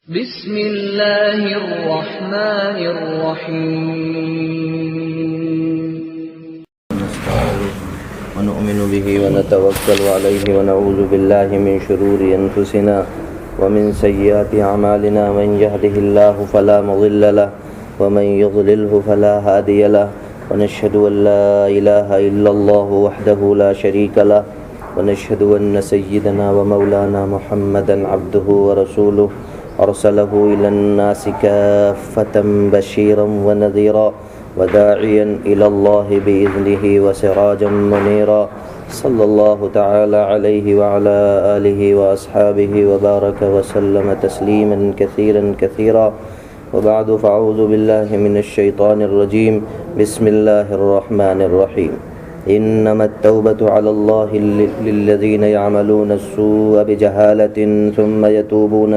بسم اللہ الرحمن الرحیم ونؤمن به ونتوکل علیہ ونعوذ باللہ من شرور انفسنا ومن سیئات اعمالنا من يهده الله فلا مضل له ومن يضلله فلا هادي له ونشهد ان لا اله الا الله وحده لا شريك له ونشهد ان سيدنا ومولانا محمدا عبده ورسوله أرسله إلى الناس كافة بشيرا ونذيرا وداعيا إلى الله بإذنه وسراجا منيرا صلى الله تعالى عليه وعلى آله وأصحابه وبارك وسلم تسليما كثيرا كثيرا وبعد فأعوذ بالله من الشيطان الرجيم بسم الله الرحمن الرحيم إنما التوبة على الله للذين يعملون السوء بجهالة ثم يتوبون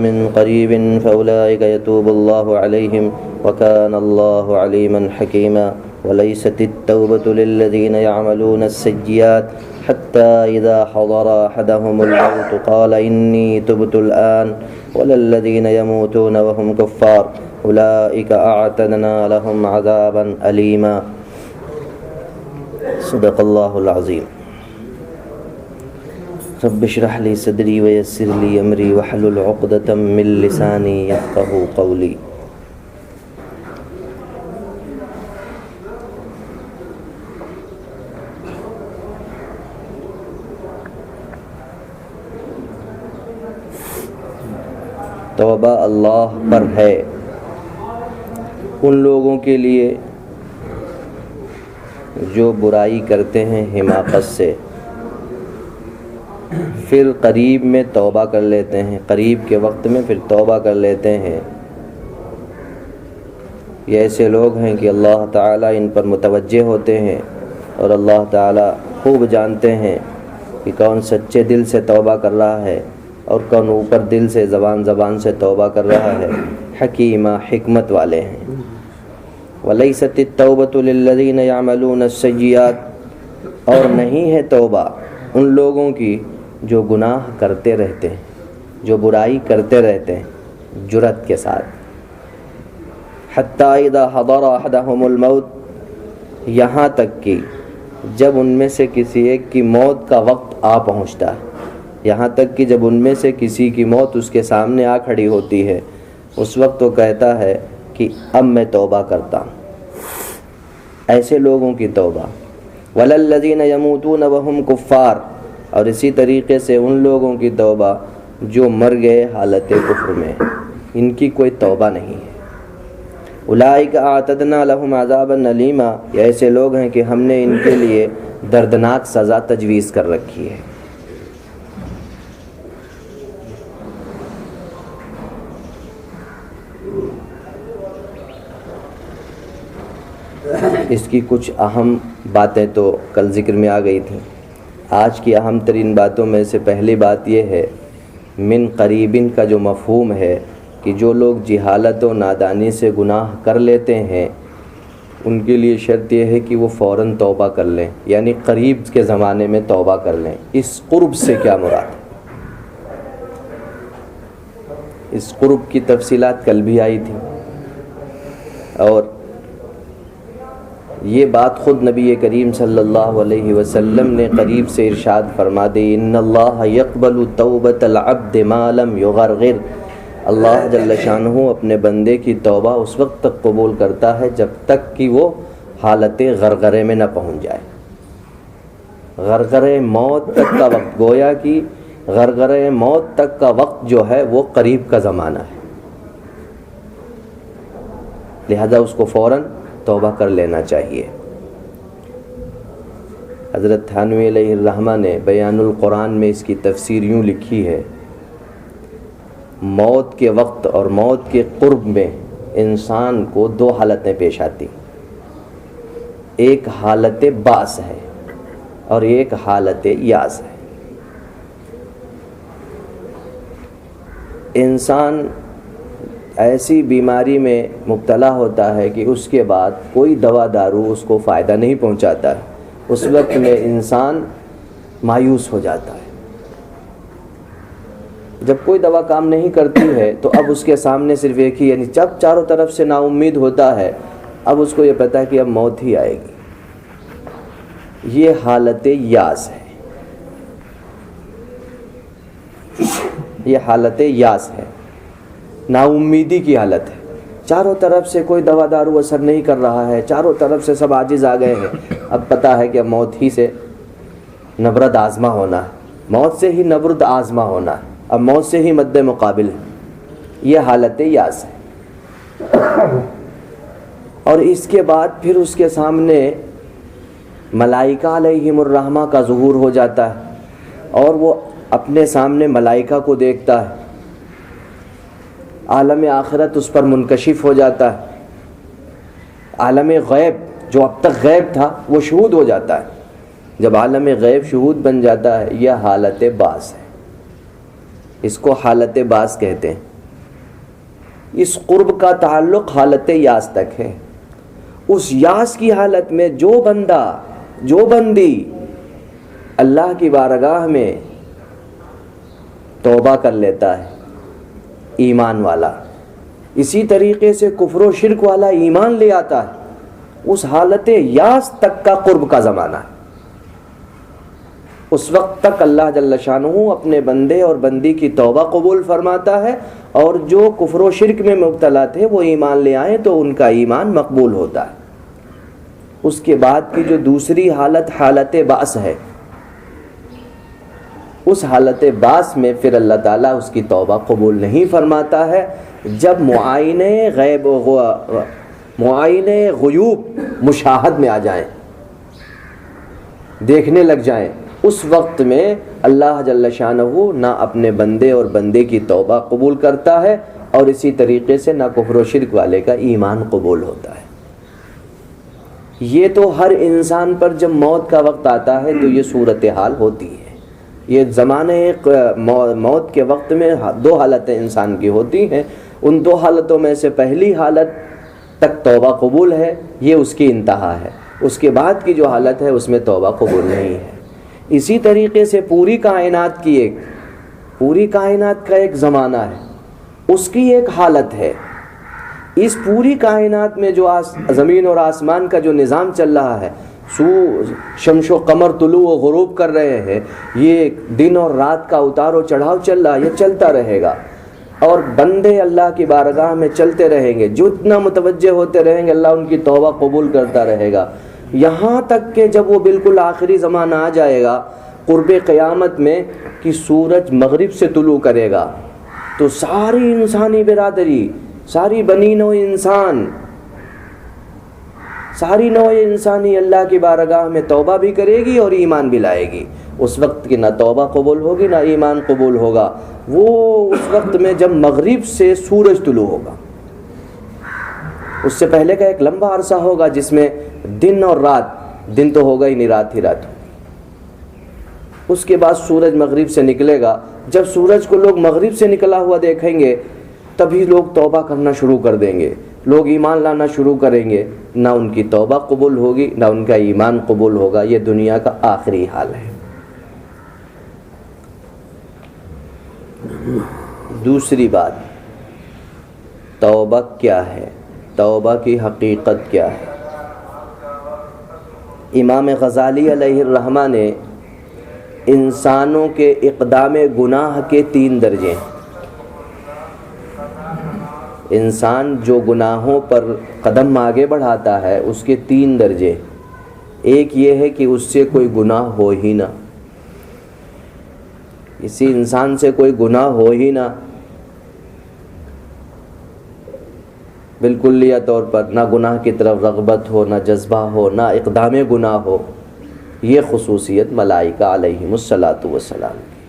من قريب فأولئك يتوب الله عليهم وكان الله عليما حكيما وليست التوبة للذين يعملون السيئات حتى إذا حضر أحدهم الموت قال إني تبت الآن ولا الذين يموتون وهم كفار أولئك أعتدنا لهم عذابا أليما صدق الله العظيم رب اشرح لي صدري ويسر لي أمري واحلل عقدة من لساني يفقهوا قولي توبہ اللہ پر ہے ان لوگوں کے لیے جو برائی کرتے ہیں حماقت سے، پھر قریب میں توبہ کر لیتے ہیں، قریب کے وقت میں پھر توبہ کر لیتے ہیں۔ یہ ایسے لوگ ہیں کہ اللہ تعالیٰ ان پر متوجہ ہوتے ہیں اور اللہ تعالیٰ خوب جانتے ہیں کہ کون سچے دل سے توبہ کر رہا ہے اور کون اوپر دل سے زبان سے توبہ کر رہا ہے۔ حکیمہ، حکمت والے ہیں۔ وَلَيْسَتِ التَّوْبَةُ لِلَّذِينَ يَعْمَلُونَ السَّيِّئَاتِ، اور نہیں ہے توبہ ان لوگوں کی جو گناہ کرتے رہتے ہیں، جو برائی کرتے رہتے ہیں جرأت کے ساتھ۔ حَتَّى إِذَا حَضَرَ أَحَدَهُمُ الْمَوْتُ، یہاں تک کہ جب ان میں سے کسی ایک کی موت کا وقت آ پہنچتا ہے، یہاں تک کہ جب ان میں سے کسی کی موت اس کے سامنے آ کھڑی ہوتی ہے، اس وقت وہ کہتا ہے کہ اب میں توبہ کرتا ہوں۔ ایسے لوگوں کی توبہ۔ وَلَا الَّذِينَ يَمُوتُونَ وَهُمْ كُفَّارٌ، اور اسی طریقے سے ان لوگوں کی توبہ جو مر گئے حالت کفر میں، ان کی کوئی توبہ نہیں ہے۔ اولئک اعتدنا لهم عذابا الیما، یہ ایسے لوگ ہیں کہ ہم نے ان کے لیے دردناک سزا تجویز کر رکھی ہے۔ اس کی کچھ اہم باتیں تو کل ذکر میں آ گئی تھیں۔ آج کی اہم ترین باتوں میں سے پہلی بات یہ ہے، من قریبن کا جو مفہوم ہے کہ جو لوگ جہالت و نادانی سے گناہ کر لیتے ہیں، ان کے لیے شرط یہ ہے کہ وہ فوراً توبہ کر لیں، یعنی قریب کے زمانے میں توبہ کر لیں۔ اس قرب سے کیا مراد ہے؟ اس قرب کی تفصیلات کل بھی آئی تھی، اور یہ بات خود نبی کریم صلی اللہ علیہ وسلم نے قریب سے ارشاد فرما دی، ان اللہ یقبل توبۃ العبد ما لم یغرغر، اللہ جل شانہ اپنے بندے کی توبہ اس وقت تک قبول کرتا ہے جب تک کہ وہ حالت غرغرے میں نہ پہنچ جائے۔ غرغرے موت تک کا وقت، گویا کہ غرغرے موت تک کا وقت جو ہے وہ قریب کا زمانہ ہے، لہذا اس کو فوراً توبہ کر لینا چاہیے۔ حضرت تھانوی علیہ الرحمہ نے بیان القرآن میں اس کی تفسیر یوں لکھی ہے، موت کے وقت اور موت کے قرب میں انسان کو دو حالتیں پیش آتی، ایک حالت باس ہے اور ایک حالت یاس ہے۔ انسان ایسی بیماری میں مبتلا ہوتا ہے کہ اس کے بعد کوئی دوا دارو اس کو فائدہ نہیں پہنچاتا ہے، اس وقت میں انسان مایوس ہو جاتا ہے، جب کوئی دوا کام نہیں کرتی ہے تو اب اس کے سامنے صرف ایک ہی، یعنی جب چاروں طرف سے نا امید ہوتا ہے، اب اس کو یہ پتہ ہے کہ اب موت ہی آئے گی. یہ حالت یاس ہے، یہ حالت یاس ہے، نا امیدی کی حالت ہے. چاروں طرف سے کوئی دوا دارو اثر نہیں کر رہا ہے، چاروں طرف سے سب عاجز آ گئے ہیں. اب پتہ ہے کہ اب موت ہی سے نبرد آزما ہونا ہے، موت سے ہی نبرد آزما ہونا ہے، اب موت سے ہی مد مقابل ہے. یہ حالت یاس ہے. اور اس کے بعد پھر اس کے سامنے ملائکہ علیہم الرحمہ کا ظہور ہو جاتا ہے اور وہ اپنے سامنے ملائکہ کو دیکھتا ہے. عالم آخرت اس پر منکشف ہو جاتا ہے. عالم غیب جو اب تک غیب تھا وہ شہود ہو جاتا ہے. جب عالم غیب شہود بن جاتا ہے، یہ حالت بعث ہے. اس کو حالت بعث کہتے ہیں. اس قرب کا تعلق حالت یاس تک ہے. اس یاس کی حالت میں جو بندہ، جو بندی اللہ کی بارگاہ میں توبہ کر لیتا ہے، ایمان والا، اسی طریقے سے کفر و شرک والا ایمان لے آتا ہے، اس حالت یاس تک کا قرب کا زمانہ ہے. اس وقت تک اللہ جل شانہ اپنے بندے اور بندی کی توبہ قبول فرماتا ہے، اور جو کفر و شرک میں مبتلا تھے وہ ایمان لے آئیں تو ان کا ایمان مقبول ہوتا ہے. اس کے بعد کی جو دوسری حالت، حالت بعث ہے، اس حالت بعث میں پھر اللہ تعالیٰ اس کی توبہ قبول نہیں فرماتا ہے. جب معائنہ غیوب مشاہد میں آ جائیں، دیکھنے لگ جائیں، اس وقت میں اللہ جل شانہ نہ اپنے بندے اور بندے کی توبہ قبول کرتا ہے، اور اسی طریقے سے نہ کفر و شرک والے کا ایمان قبول ہوتا ہے. یہ تو ہر انسان پر جب موت کا وقت آتا ہے تو یہ صورتحال ہوتی ہے. یہ زمانے موت کے وقت میں دو حالتیں انسان کی ہوتی ہیں. ان دو حالتوں میں سے پہلی حالت تک توبہ قبول ہے، یہ اس کی انتہا ہے. اس کے بعد کی جو حالت ہے اس میں توبہ قبول نہیں ہے. اسی طریقے سے پوری کائنات کا ایک زمانہ ہے، اس کی ایک حالت ہے. اس پوری کائنات میں جو زمین اور آسمان کا جو نظام چل رہا ہے، شمس و قمر طلوع و غروب کر رہے ہیں، یہ دن اور رات کا اتار و چڑھاؤ چل رہا ہے، یہ چلتا رہے گا. اور بندے اللہ کی بارگاہ میں چلتے رہیں گے، جتنا متوجہ ہوتے رہیں گے اللہ ان کی توبہ قبول کرتا رہے گا، یہاں تک کہ جب وہ بالکل آخری زمانہ آ جائے گا قرب قیامت میں کہ سورج مغرب سے طلوع کرے گا، تو ساری انسانی برادری، ساری بنی نوع انسان، ساری نوع انسانی اللہ کی بارگاہ میں توبہ بھی کرے گی اور ایمان بھی لائے گی. اس وقت کی نہ توبہ قبول ہوگی نہ ایمان قبول ہوگا. وہ اس وقت میں جب مغرب سے سورج طلوع ہوگا، اس سے پہلے کا ایک لمبا عرصہ ہوگا جس میں دن اور رات، دن تو ہوگا ہی نہیں، رات ہی رات. اس کے بعد سورج مغرب سے نکلے گا. جب سورج کو لوگ مغرب سے نکلا ہوا دیکھیں گے تبھی لوگ توبہ کرنا شروع کر دیں گے، لوگ ایمان لانا شروع کریں گے. نہ ان کی توبہ قبول ہوگی نہ ان کا ایمان قبول ہوگا. یہ دنیا کا آخری حال ہے. دوسری بات، توبہ کیا ہے؟ توبہ کی حقیقت کیا ہے؟ امام غزالی علیہ الرحمہ نے انسانوں کے اقدام گناہ کے 3 درجے ہیں. انسان جو گناہوں پر قدم آگے بڑھاتا ہے اس کے 3 درجے. ایک یہ ہے کہ اس سے کوئی گناہ ہو ہی نہ، کسی انسان سے کوئی گناہ ہو ہی نہ، بالکلیہ طور پر نہ گناہ کی طرف رغبت ہو، نہ جذبہ ہو، نہ اقدام گناہ ہو. یہ خصوصیت ملائکہ علیہم الصلاۃ والسلام کی،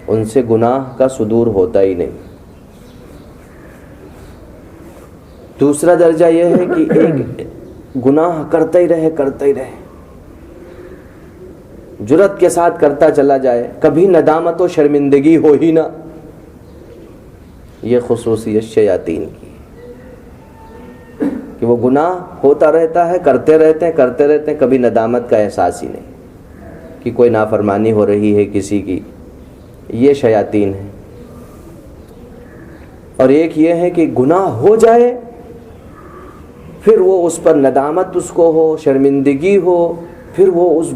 ان سے گناہ کا صدور ہوتا ہی نہیں. دوسرا درجہ یہ ہے کہ ایک گناہ کرتا ہی رہے، جرأت کے ساتھ کرتا چلا جائے، کبھی ندامت و شرمندگی ہو ہی نہ. یہ خصوصیت شیاطین کی کہ وہ گناہ ہوتا رہتا ہے، کرتے رہتے ہیں، کبھی ندامت کا احساس ہی نہیں کہ کوئی نافرمانی ہو رہی ہے کسی کی، یہ شیاطین ہیں. اور ایک یہ ہے کہ گناہ ہو جائے پھر وہ اس پر ندامت اس کو ہو، شرمندگی ہو، پھر وہ اس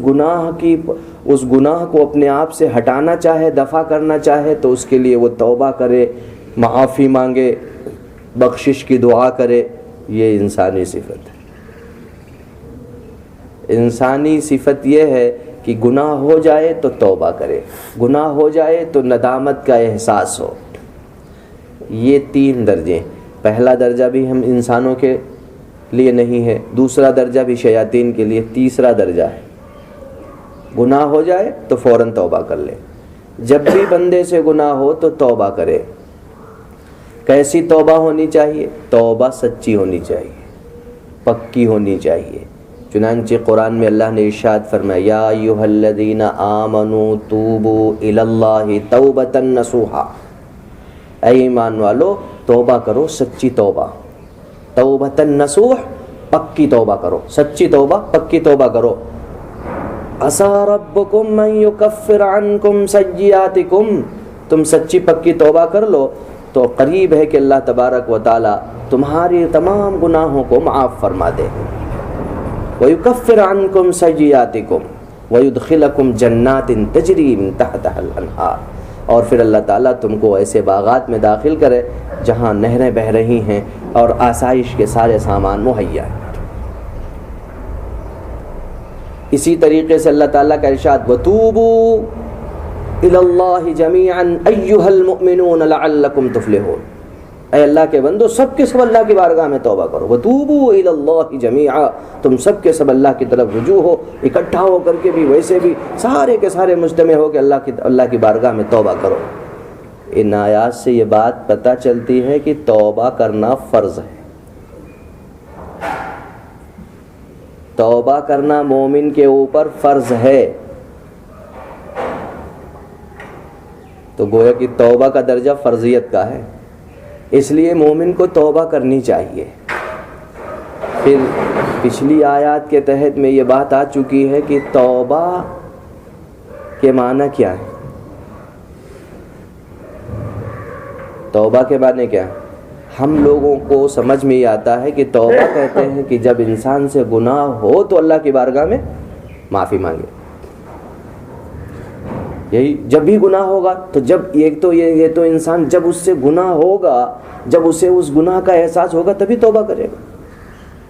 گناہ کو اپنے آپ سے ہٹانا چاہے، دفع کرنا چاہے تو اس کے لیے وہ توبہ کرے، معافی مانگے، بخشش کی دعا کرے. یہ انسانی صفت ہے. انسانی صفت یہ ہے کہ گناہ ہو جائے تو توبہ کرے، گناہ ہو جائے تو ندامت کا احساس ہو. یہ 3 درجے. پہلا درجہ بھی ہم انسانوں کے لیے نہیں ہے، دوسرا درجہ بھی شیاطین کے لیے، تیسرا درجہ ہے گناہ ہو جائے تو فوراً توبہ کر لے. جب بھی بندے سے گناہ ہو تو توبہ کرے. کیسی توبہ ہونی چاہیے؟ توبہ سچی ہونی چاہیے، پکی ہونی چاہیے. چنانچہ قرآن میں اللہ نے ارشاد فرمایا یا ایھا الذین آمنوا توبوا الی اللہ توبۃ نصوحا، اے ایمان والو توبہ کرو سچی توبہ. توبۃ نصوح، پکی توبہ کرو، سچی توبہ، پکی توبہ کرو. عسیٰ ربکم ان یکفر عنکم سیئاتکم، تم سچی پکی توبہ کر لو تو قریب ہے کہ اللہ تبارک و تعالی تمہاری تمام گناہوں کو معاف فرما دے. وَيُكَفِّرْ عَنْكُمْ سَيِّئَاتِكُمْ وَيُدْخِلَكُمْ جَنَّاتٍ تَجْرِي مِنْ تَحْتِهَا الْأَنْهَارُ، اور پھر اللہ تعالیٰ تم کو ایسے باغات میں داخل کرے جہاں نہریں بہہ رہی ہیں اور آسائش کے سارے سامان مہیا ہیں. اسی طریقے سے اللہ تعالیٰ کا ارشاد وَتُوبُوا إِلَى اللَّهِ جَمِيعًا أَيُّهَا الْمُؤْمِنُونَ لَعَلَّكُمْ تُفْلِحُونَ، اے اللہ کے بندو سب کے سب اللہ کی بارگاہ میں توبہ کرو. وَتُوبُوا إِلَى اللَّهِ جَمِيعًا، تم سب کے سب اللہ کی طرف رجوع ہو، اکٹھا ہو کر کے بھی، ویسے بھی سارے کے سارے مجتمع ہو کہ اللہ کی بارگاہ میں توبہ کرو. ان آیات سے یہ بات پتہ چلتی ہے کہ توبہ کرنا فرض ہے. توبہ کرنا مومن کے اوپر فرض ہے. تو گویا کہ توبہ کا درجہ فرضیت کا ہے، اس لیے مومن کو توبہ کرنی چاہیے. پھر پچھلی آیات کے تحت میں یہ بات آ چکی ہے کہ توبہ کے معنی کیا ہے. توبہ کے معنی کیا ہے؟ ہم لوگوں کو سمجھ میں یہ آتا ہے کہ توبہ کہتے ہیں کہ جب انسان سے گناہ ہو تو اللہ کی بارگاہ میں معافی مانگے. یہی جب بھی گناہ ہوگا تو جب ایک تو یہ تو انسان جب اس سے گناہ ہوگا، جب اسے اس گناہ کا احساس ہوگا تبھی توبہ کرے گا.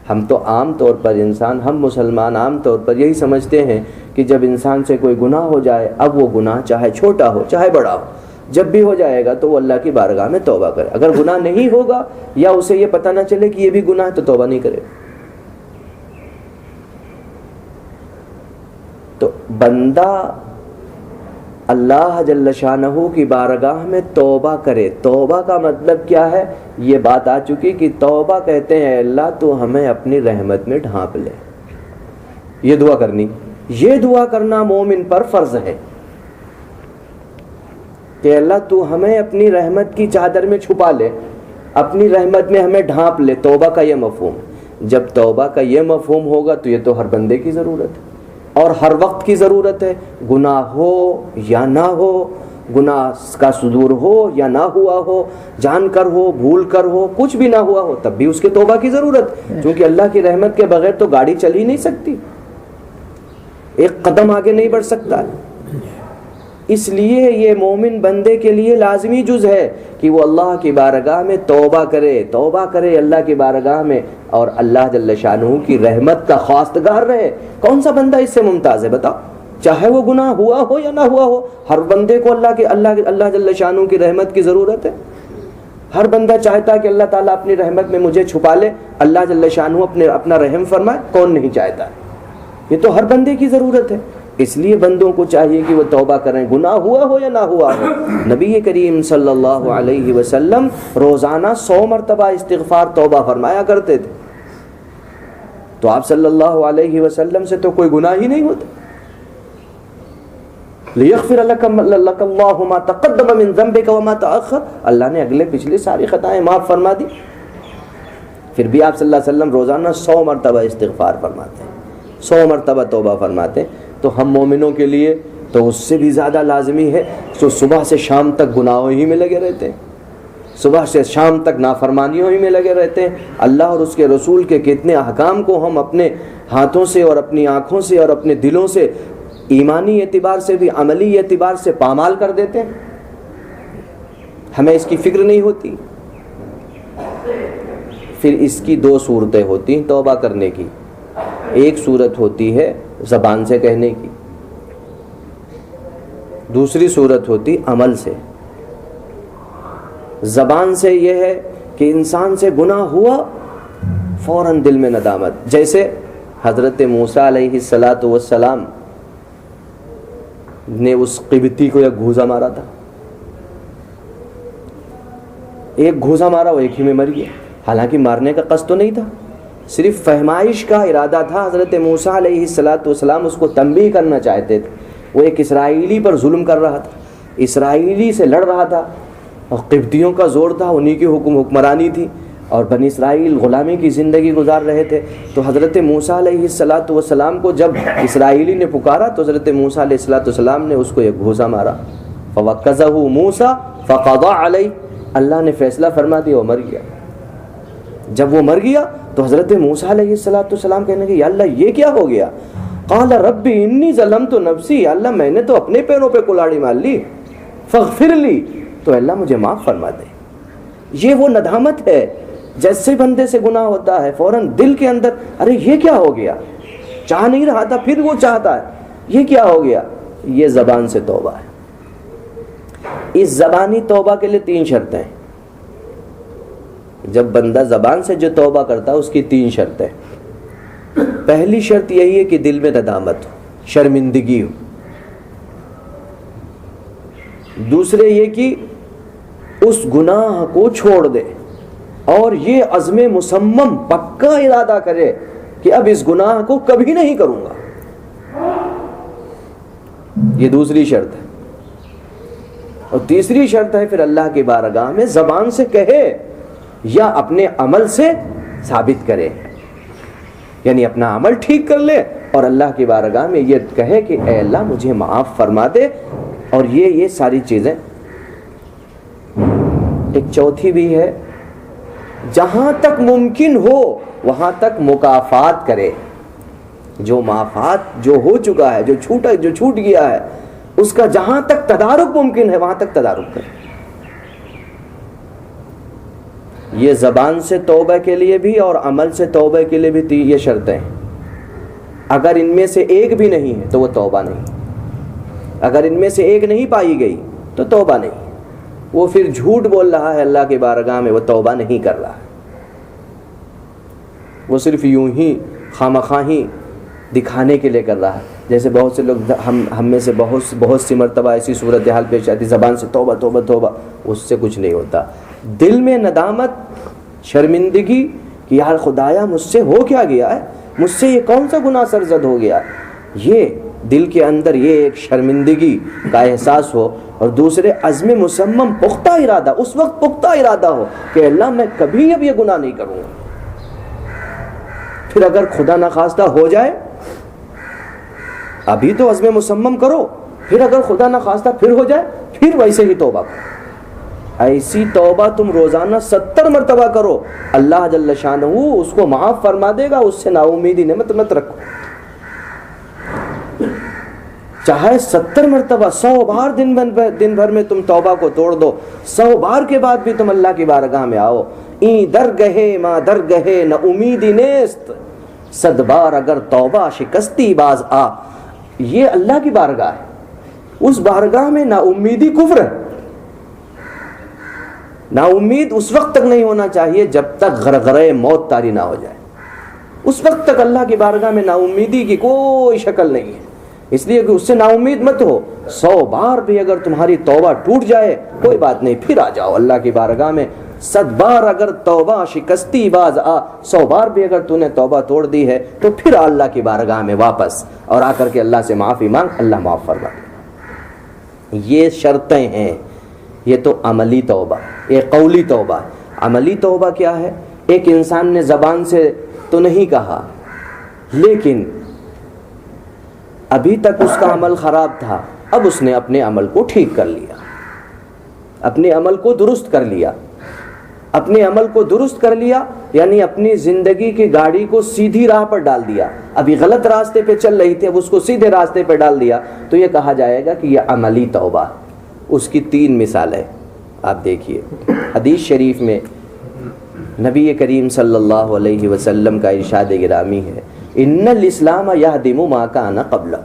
ہم تو عام طور پر انسان، ہم مسلمان عام طور پر یہی سمجھتے ہیں کہ جب انسان سے کوئی گناہ ہو جائے، اب وہ گناہ چاہے چھوٹا ہو چاہے بڑا ہو، جب بھی ہو جائے گا تو وہ اللہ کی بارگاہ میں توبہ کرے. اگر گناہ نہیں ہوگا یا اسے یہ پتہ نہ چلے کہ یہ بھی گناہ ہے تو توبہ نہیں کرے. تو بندہ اللہ جل شانہ کی بارگاہ میں توبہ کرے. توبہ کا مطلب کیا ہے؟ یہ بات آ چکی کہ توبہ کہتے ہیں اللہ تو ہمیں اپنی رحمت میں ڈھانپ لے. یہ دعا کرنی، یہ دعا کرنا مومن پر فرض ہے کہ اللہ تو ہمیں اپنی رحمت کی چادر میں چھپا لے، اپنی رحمت میں ہمیں ڈھانپ لے. توبہ کا یہ مفہوم، جب توبہ کا یہ مفہوم ہوگا تو یہ تو ہر بندے کی ضرورت ہے اور ہر وقت کی ضرورت ہے. گناہ ہو یا نہ ہو، گناہ کا صدور ہو یا نہ ہوا ہو، جان کر ہو بھول کر ہو، کچھ بھی نہ ہوا ہو، تب بھی اس کے توبہ کی ضرورت، کیونکہ اللہ کی رحمت کے بغیر تو گاڑی چل ہی نہیں سکتی، ایک قدم آگے نہیں بڑھ سکتا. اس لیے یہ مومن بندے کے لیے لازمی جز ہے کہ وہ اللہ کی بارگاہ میں توبہ کرے اللہ کی بارگاہ میں، اور اللہ جل شانہ کی رحمت کا خواستگار رہے. کون سا بندہ اس سے ممتاز ہے بتاؤ؟ چاہے وہ گناہ ہوا ہو یا نہ ہوا ہو، ہر بندے کو اللہ جل شانہ کی رحمت کی ضرورت ہے. ہر بندہ چاہتا ہے کہ اللہ تعالیٰ اپنی رحمت میں مجھے چھپا لے، اللہ جل شانہ اپنا رحم فرمائے. کون نہیں چاہتا؟ یہ تو ہر بندے کی ضرورت ہے. اس لیے بندوں کو چاہیے کہ وہ توبہ کریں، گناہ ہوا ہو یا نہ ہوا ہو. نبی کریم صلی اللہ علیہ وسلم روزانہ 100 مرتبہ استغفار توبہ فرمایا کرتے تھے. تو آپ صلی اللہ علیہ وسلم سے تو کوئی گناہ ہی نہیں ہوتا. لِيَغْفِرَ لَكَ اللَّهُ مَا تَقَدَّمَ مِن ذَنبِكَ وَمَا تَأَخَّرَ، اللہ نے اگلے پچھلے ساری خطائیں معاف فرما دی. پھر بھی آپ صلی اللہ علیہ وسلم روزانہ 100 مرتبہ استغفار فرماتے ہیں، 100 مرتبہ توبہ فرماتے ہیں. تو ہم مومنوں کے لیے تو اس سے بھی زیادہ لازمی ہے تو صبح سے شام تک گناہوں ہی میں لگے رہتے ہیں، صبح سے شام تک نافرمانیوں ہی میں لگے رہتے ہیں۔ اللہ اور اس کے رسول کے کتنے احکام کو ہم اپنے ہاتھوں سے اور اپنی آنکھوں سے اور اپنے دلوں سے ایمانی اعتبار سے بھی عملی اعتبار سے پامال کر دیتے ہیں، ہمیں اس کی فکر نہیں ہوتی۔ پھر اس کی دو صورتیں ہوتی ہیں توبہ کرنے کی، ایک صورت ہوتی ہے زبان سے کہنے کی، دوسری صورت ہوتی عمل سے۔ زبان سے یہ ہے کہ انسان سے گناہ ہوا فوراً دل میں ندامت، جیسے حضرت موسیٰ علیہ السلام نے اس قبطی کو ایک گھوسا مارا تھا، ایک گھوسا مارا، وہ ایک ہی میں مر گیا، حالانکہ مارنے کا قصد تو نہیں تھا، صرف فہمائش کا ارادہ تھا۔ حضرت موسیٰ علیہ السلام اس کو تنبیہ کرنا چاہتے تھے، وہ ایک اسرائیلی پر ظلم کر رہا تھا، اسرائیلی سے لڑ رہا تھا، اور قبطیوں کا زور تھا، انہی کی حکمرانی تھی، اور بنی اسرائیل غلامی کی زندگی گزار رہے تھے۔ تو حضرت موسیٰ علیہ السلام کو جب اسرائیلی نے پکارا تو حضرت موسیٰ علیہ السلام نے اس کو ایک گھوسا مارا، فَوَكَّزَهُ مُوسَى فَقَضَى عَلَيْهِ، اللہ نے فیصلہ فرما دیا، وہ مر گیا۔ جب وہ مر گیا تو حضرت موسیٰ علیہ السلام کہنے لگے، یا اللہ یہ کیا ہو گیا؟ قال رب انی ظلمت نفسی، اللہ میں نے تو اپنے پیروں پہ کلاڑی مار لی، فاغفر لی، تو اللہ مجھے معاف فرما دے۔ یہ وہ ندامت ہے، جیسے بندے سے گناہ ہوتا ہے فوراً دل کے اندر ارے یہ کیا ہو گیا، چاہ نہیں رہا تھا پھر وہ چاہتا ہے، یہ کیا ہو گیا۔ یہ زبان سے توبہ ہے۔ اس زبانی توبہ کے لیے 3 شرطیں ہیں۔ جب بندہ زبان سے جو توبہ کرتا ہے اس کی 3 شرطیں۔ پہلی شرط یہی ہے کہ دل میں ندامت ہو، شرمندگی ہو۔ دوسرے یہ کہ اس گناہ کو چھوڑ دے اور یہ عزم مصمم پکا ارادہ کرے کہ اب اس گناہ کو کبھی نہیں کروں گا، یہ دوسری شرط ہے۔ اور تیسری شرط ہے پھر اللہ کی بارگاہ میں زبان سے کہے یا اپنے عمل سے ثابت کرے، یعنی اپنا عمل ٹھیک کر لے اور اللہ کی بارگاہ میں یہ کہے کہ اے اللہ مجھے معاف فرما دے۔ اور یہ ساری چیزیں۔ ایک چوتھی بھی ہے، جہاں تک ممکن ہو وہاں تک مکافات کرے، جو معافات جو ہو چکا ہے، جو چھوٹ گیا ہے، اس کا جہاں تک تدارک ممکن ہے وہاں تک تدارک کرے۔ یہ زبان سے توبہ کے لیے بھی اور عمل سے توبہ کے لیے بھی یہ شرطیں ہیں۔ اگر ان میں سے ایک بھی نہیں ہے تو وہ توبہ نہیں، اگر ان میں سے ایک نہیں پائی گئی تو توبہ نہیں، وہ پھر جھوٹ بول رہا ہے اللہ کی بارگاہ میں، وہ توبہ نہیں کر رہا ہے، وہ صرف یوں ہی خامخواہی دکھانے کے لیے کر رہا ہے۔ جیسے بہت سے لوگ ہم میں سے بہت سی مرتبہ ایسی صورتحال پیش آتی، زبان سے توبہ توبہ توبہ، اس سے کچھ نہیں ہوتا۔ دل میں ندامت، شرمندگی کہ یار خدایا مجھ سے ہو کیا گیا ہے، مجھ سے یہ کون سا گناہ سرزد ہو گیا، یہ دل کے اندر یہ ایک شرمندگی کا احساس ہو، اور دوسرے عزم مصمم پختہ ارادہ، اس وقت پختہ ارادہ ہو کہ اللہ میں کبھی اب یہ گناہ نہیں کروں گا۔ پھر اگر خدا نخواستہ ہو جائے، ابھی تو عزم مصمم کرو، پھر اگر خدا نخواستہ پھر ہو جائے پھر ویسے ہی توبہ کرو۔ ایسی توبہ تم روزانہ 70 مرتبہ کرو، اللہ جل شانہ اس کو معاف فرما دے گا، اس سے نا امیدی مت رکھو۔ چاہے 70 مرتبہ 100 بار دن بھر میں تم توبہ کو توڑ دو، 100 بار کے بعد بھی تم اللہ کی بارگاہ میں آؤ، این درگہے ما درگہے نہ امیدی نیست، 100 بار اگر توبہ شکستی باز آ۔ یہ اللہ کی بارگاہ ہے، اس بارگاہ میں نا امیدی کفر ہے۔ نا امید اس وقت تک نہیں ہونا چاہیے جب تک غرغرہ موت طاری نہ ہو جائے، اس وقت تک اللہ کی بارگاہ میں نا امیدی کی کوئی شکل نہیں ہے۔ اس لیے کہ اس سے نا امید مت ہو، 100 بار بھی اگر تمہاری توبہ ٹوٹ جائے کوئی بات نہیں، پھر آ جاؤ اللہ کی بارگاہ میں، 100 بار اگر توبہ شکستی باز آ، 100 بار بھی اگر تو نے توبہ توڑ دی ہے تو پھر اللہ کی بارگاہ میں واپس اور آ کر کے اللہ سے معافی مانگ، اللہ معاف فرما دے۔ یہ شرطیں ہیں۔ یہ تو عملی توبہ، یہ قولی توبہ۔ عملی توبہ کیا ہے؟ ایک انسان نے زبان سے تو نہیں کہا، لیکن ابھی تک اس کا عمل خراب تھا، اب اس نے اپنے عمل کو ٹھیک کر لیا، اپنے عمل کو درست کر لیا، اپنے عمل کو درست کر لیا یعنی اپنی زندگی کی گاڑی کو سیدھی راہ پر ڈال دیا. ابھی غلط راستے پہ چل رہی تھی، اب اس کو سیدھے راستے پہ ڈال دیا، تو یہ کہا جائے گا کہ یہ عملی توبہ. اس کی 3 مثالیں آپ دیکھیے. حدیث شریف میں نبی کریم صلی اللہ علیہ وسلم کا ارشاد گرامی ہے، ان الاسلام یہدم ما کان قبلہ،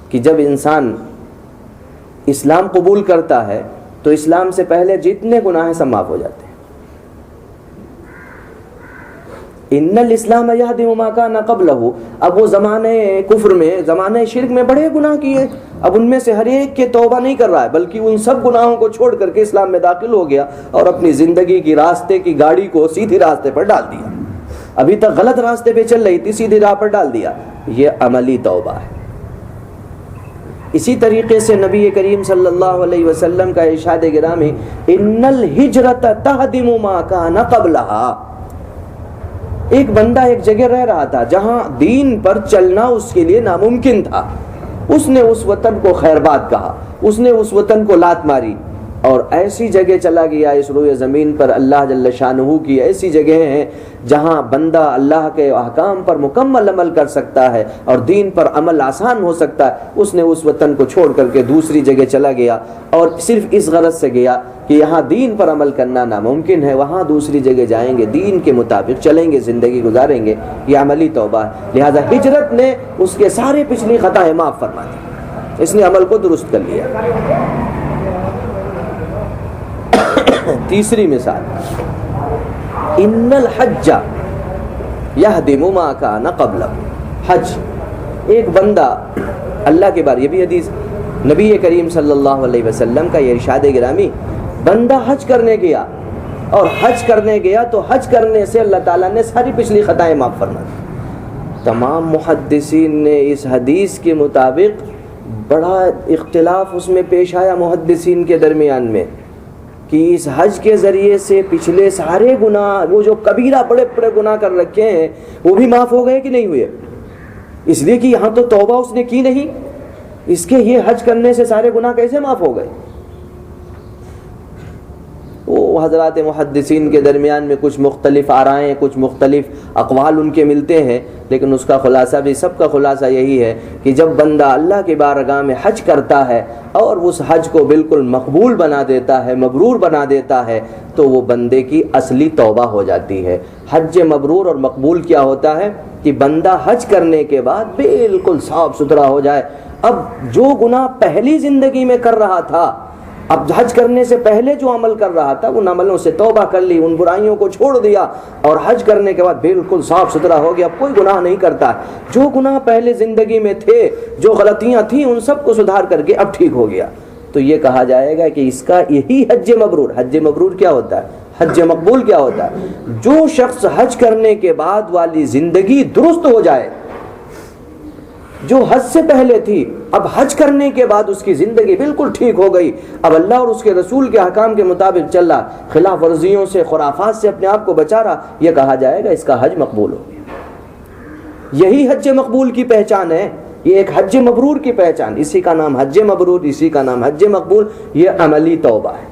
کہ جب انسان اسلام قبول کرتا ہے تو اسلام سے پہلے جتنے گناہ ہیں سب معاف ہو جاتے ہیں. ان الاسلام یہدم ما کان قبلہ. اب وہ زمانے کفر میں، زمانے شرک میں بڑے گناہ کیے، اب ان میں سے ہر ایک کے توبہ نہیں کر رہا ہے، بلکہ ان سب گناہوں کو چھوڑ کر کے اسلام میں داخل ہو گیا اور اپنی زندگی کی راستے کی گاڑی کو سیدھی راستے پر ڈال دیا. ابھی تک غلط راستے پہ چل رہی تھی، سیدھی راہ پر ڈال دیا. یہ عملی توبہ ہے. اسی طریقے سے نبی کریم صلی اللہ علیہ وسلم کا ارشاد گرامی، ان الہجرت تہدم ما کان قبلہا. ایک بندہ ایک جگہ رہ رہا تھا جہاں دین پر چلنا اس کے لیے ناممکن تھا، اس نے اس وطن کو خیرباد کہا، اس نے اس وطن کو لات ماری اور ایسی جگہ چلا گیا اس روئے زمین پر. اللہ جل شانہ کی ایسی جگہیں ہیں جہاں بندہ اللہ کے احکام پر مکمل عمل کر سکتا ہے اور دین پر عمل آسان ہو سکتا ہے. اس نے اس وطن کو چھوڑ کر کے دوسری جگہ چلا گیا اور صرف اس غرض سے گیا کہ یہاں دین پر عمل کرنا ناممکن ہے، وہاں دوسری جگہ جائیں گے، دین کے مطابق چلیں گے، زندگی گزاریں گے. یہ عملی توبہ ہے. لہذا ہجرت نے اس کے سارے پچھلی خطائیں معاف فرما دی، اس نے عمل کو درست کر لیا. تیسری مثال، ان الحج یہدم ما کان قبلہ. حج، ایک بندہ اللہ کے بارے، یہ بھی حدیث نبی کریم صلی اللہ علیہ وسلم کا یہ ارشاد گرامی، بندہ حج کرنے گیا اور حج کرنے گیا تو حج کرنے سے اللہ تعالیٰ نے ساری پچھلی خطائیں معاف فرما دی. تمام محدثین نے اس حدیث کے مطابق بڑا اختلاف اس میں پیش آیا محدثین کے درمیان میں کہ اس حج کے ذریعے سے پچھلے سارے گناہ، وہ جو کبیرہ بڑے بڑے گناہ کر رکھے ہیں، وہ بھی معاف ہو گئے کہ نہیں ہوئے. اس لیے کہ یہاں تو توبہ اس نے کی نہیں، اس کے یہ حج کرنے سے سارے گناہ کیسے معاف ہو گئے. وہ حضرات محدثین کے درمیان میں کچھ مختلف آرائیں، کچھ مختلف اقوال ان کے ملتے ہیں، لیکن اس کا خلاصہ بھی، سب کا خلاصہ یہی ہے کہ جب بندہ اللہ کی بارگاہ میں حج کرتا ہے اور اس حج کو بالکل مقبول بنا دیتا ہے، مبرور بنا دیتا ہے، تو وہ بندے کی اصلی توبہ ہو جاتی ہے. حج مبرور اور مقبول کیا ہوتا ہے کہ بندہ حج کرنے کے بعد بالکل صاف ستھرا ہو جائے. اب جو گناہ پہلی زندگی میں کر رہا تھا، اب حج کرنے سے پہلے جو عمل کر رہا تھا، ان عملوں سے توبہ کر لی، ان برائیوں کو چھوڑ دیا اور حج کرنے کے بعد بالکل صاف ستھرا ہو گیا، کوئی گناہ نہیں کرتا. جو گناہ پہلے زندگی میں تھے، جو غلطیاں تھیں، ان سب کو سدھار کر کے اب ٹھیک ہو گیا. تو یہ کہا جائے گا کہ اس کا یہی حج مبرور. حج مبرور کیا ہوتا ہے؟ حج مقبول کیا ہوتا ہے؟ جو شخص حج کرنے کے بعد والی زندگی درست ہو جائے، جو حج سے پہلے تھی، اب حج کرنے کے بعد اس کی زندگی بالکل ٹھیک ہو گئی، اب اللہ اور اس کے رسول کے احکام کے مطابق چل رہا، خلاف ورزیوں سے، خرافات سے اپنے آپ کو بچا رہا، یہ کہا جائے گا اس کا حج مقبول ہو گیا. یہی حج مقبول کی پہچان ہے، یہ ایک حج مبرور کی پہچان. اسی کا نام حج مبرور، اسی کا نام حج مقبول. یہ عملی توبہ ہے.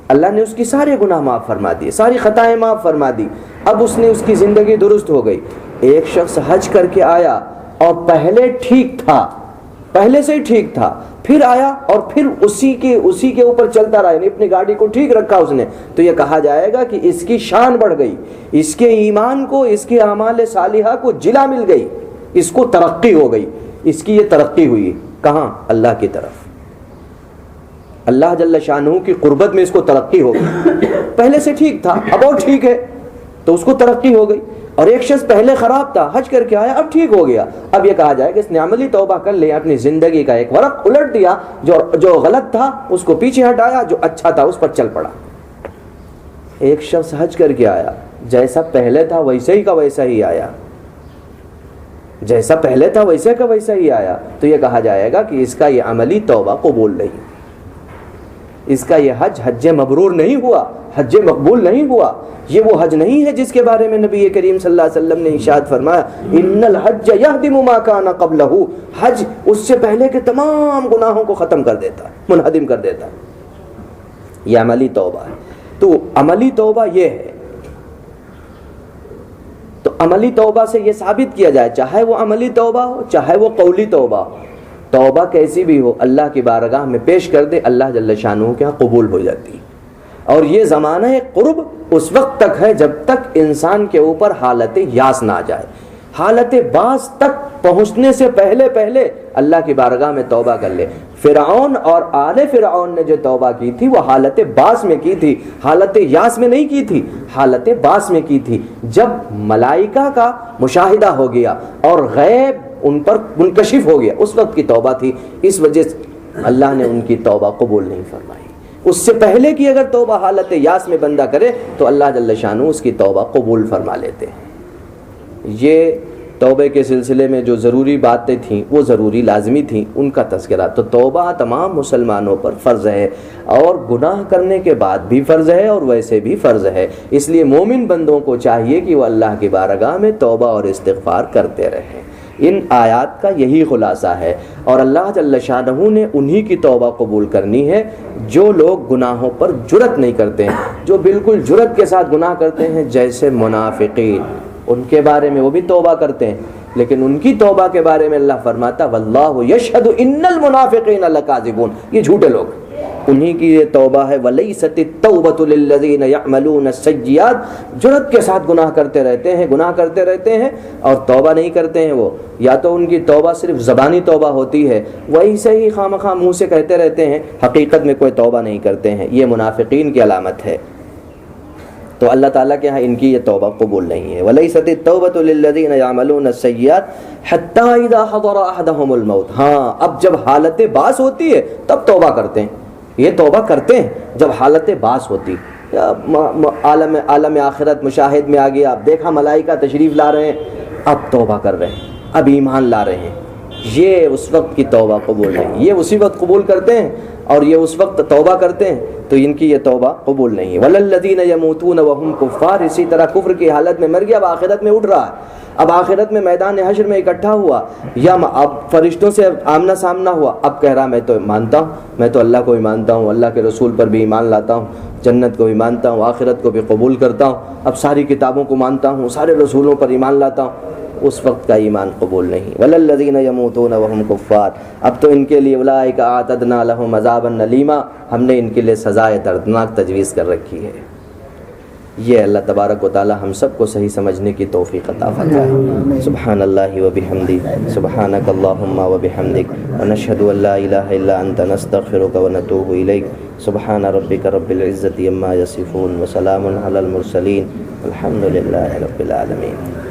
اللہ نے اس کی سارے گناہ معاف فرما دیے، ساری خطائیں معاف فرما دی. اب اس نے، اس کی زندگی درست ہو گئی. ایک شخص حج کر کے آیا اور پہلے ٹھیک تھا، پہلے سے ہی ٹھیک تھا، پھر آیا اور پھر اسی کے اوپر چلتا رہا، یعنی اپنی گاڑی کو ٹھیک رکھا اس نے، تو یہ کہا جائے گا کہ اس کی شان بڑھ گئی، اس کے ایمان کو، اس کے اعمال صالحہ کو جلا مل گئی، اس کو ترقی ہو گئی. اس کی یہ ترقی ہوئی کہاں؟ اللہ کی طرف. اللہ جل شانہ کی قربت میں اس کو ترقی ہو گئی. پہلے سے ٹھیک تھا، اب اور ٹھیک ہے، تو اس کو ترقی ہو گئی. اور ایک شخص پہلے خراب تھا، حج کر کے آیا، اب ٹھیک ہو گیا. اب یہ کہا جائے کہ اس نے عملی توبہ کر لیا، اپنی زندگی کا ایک ورق الٹ دیا، جو غلط تھا اس کو پیچھے ہٹایا، جو اچھا تھا اس پر چل پڑا. ایک شخص حج کر کے آیا، جیسا پہلے تھا ویسے ہی کا ویسا ہی آیا، جیسا پہلے تھا ویسے کا ویسا ہی آیا، تو یہ کہا جائے گا کہ اس کا یہ عملی توبہ قبول نہیں. اس کا یہ حج مبرور نہیں ہوا، حج مقبول نہیں ہوا، یہ وہ حج نہیں ہے جس کے بارے میں نبی کریم صلی اللہ علیہ وسلم نے ارشاد فرمایا ان الحج یہدم ما کان قبلہ، حج اس سے پہلے کے تمام گناہوں کو ختم کر دیتا ہے، منہدم کر دیتا ہے۔ یہ عملی توبہ ہے۔ تو عملی توبہ یہ ہے، تو عملی توبہ سے یہ ثابت کیا جائے، چاہے وہ عملی توبہ ہو چاہے وہ قولی توبہ ہو، توبہ کیسی بھی ہو اللہ کی بارگاہ میں پیش کر دے، اللہ جل شانہ کے ہاں قبول ہو جاتی ہے۔ اور یہ زمانہ قرب اس وقت تک ہے جب تک انسان کے اوپر حالت یاس نہ آ جائے، حالت باس تک پہنچنے سے پہلے اللہ کی بارگاہ میں توبہ کر لے۔ فرعون اور آل فرعون نے جو توبہ کی تھی وہ حالت باس میں کی تھی، حالت یاس میں نہیں کی تھی، حالت باس میں کی تھی۔ جب ملائکہ کا مشاہدہ ہو گیا اور غیب ان پر منکشف ہو گیا، اس وقت کی توبہ تھی، اس وجہ سے اللہ نے ان کی توبہ قبول نہیں فرمائی۔ اس سے پہلے کی اگر توبہ حالت یاس میں بندہ کرے تو اللہ جل شانہ اس کی توبہ قبول فرما لیتے ہیں۔ یہ توبے کے سلسلے میں جو ضروری باتیں تھیں وہ ضروری لازمی تھیں، ان کا تذکرہ۔ تو توبہ تمام مسلمانوں پر فرض ہے، اور گناہ کرنے کے بعد بھی فرض ہے اور ویسے بھی فرض ہے۔ اس لیے مومن بندوں کو چاہیے کہ وہ اللہ کی بارگاہ میں توبہ اور استغفار کرتے رہیں۔ ان آیات کا یہی خلاصہ ہے، اور اللہ جل شانہ نے انہی کی توبہ قبول کرنی ہے جو لوگ گناہوں پر جرأت نہیں کرتے ہیں، جو بالکل جرأت کے ساتھ گناہ کرتے ہیں، جیسے منافقین۔ ان کے بارے میں وہ بھی توبہ کرتے ہیں، لیکن ان کی توبہ کے بارے میں اللہ فرماتا واللہ یشہد ان المنافقین لکاذبون، یہ جھوٹے لوگ، انہی کی یہ توبہ ہے۔ ولیست التوبۃ للذین یعملون السیئات، جرأت کے ساتھ گناہ کرتے رہتے ہیں اور توبہ نہیں کرتے ہیں۔ وہ یا تو ان کی توبہ صرف زبانی توبہ ہوتی ہے، وہی سے ہی خامخواہ منہ سے کہتے رہتے ہیں، حقیقت میں کوئی توبہ نہیں کرتے ہیں، یہ منافقین کی علامت ہے۔ تو اللہ تعالیٰ کے ہاں ان کی یہ توبہ قبول نہیں ہے۔ وَلَيْسَتِ التَّوْبَةُ لِلَّذِينَ يَعْمَلُونَ السَّيِّئَاتِ حَتَّى إِذَا حَضَرَ أَحَدَهُمُ الْمَوْتُ، ہاں اب جب حالت باس ہوتی ہے تب توبہ کرتے ہیں، یہ توبہ کرتے ہیں جب حالت باس ہوتی، عالم آخرت مشاہد میں آ گیا، اب دیکھا ملائکہ تشریف لا رہے ہیں، اب توبہ کر رہے ہیں، اب ایمان لا رہے ہیں، یہ اس وقت کی توبہ قبول نہیں۔ یہ اسی وقت قبول کرتے ہیں اور یہ اس وقت توبہ کرتے ہیں تو ان کی یہ توبہ قبول نہیں ہے۔ وَلَلَّذِينَ يَمُوتُونَ وَهُمْ كُفَّارٌ، اسی طرح کفر کی حالت میں مر گیا، اب آخرت میں اٹھ رہا ہے، اب آخرت میں میدان حشر میں اکٹھا ہوا، یا اب فرشتوں سے آمنا سامنا ہوا، اب کہہ رہا میں تو مانتا ہوں، میں تو اللہ کو بھی مانتا ہوں، اللہ کے رسول پر بھی ایمان لاتا ہوں، جنت کو بھی مانتا ہوں، آخرت کو بھی قبول کرتا ہوں، اب ساری کتابوں کو مانتا ہوں، سارے رسولوں پر ایمان لاتا ہوں، اس وقت کا ایمان قبول نہیں۔ وَلَلَّذِينَ يَمُوتُونَ وَهُمْ كُفَّارٌ، اب تو ان کے لیے اولئک اعتدنا لهم عذابا الیما، ہم نے ان کے لیے سزائے دردناک تجویز کر رکھی ہے۔ یہ اللہ تبارک و تعالی ہم سب کو صحیح سمجھنے کی توفیق عطا فرمائے۔ سبحان اللہ و بحمدہ، سبحانک اللہم و بحمدک، ونشہد ان لا الہ الا انت، نستغفرک و نتوب الیک۔ سبحان ربک رب العزۃ عما یصفون، وسلام علی المرسلین، الحمد للہ رب العالمین۔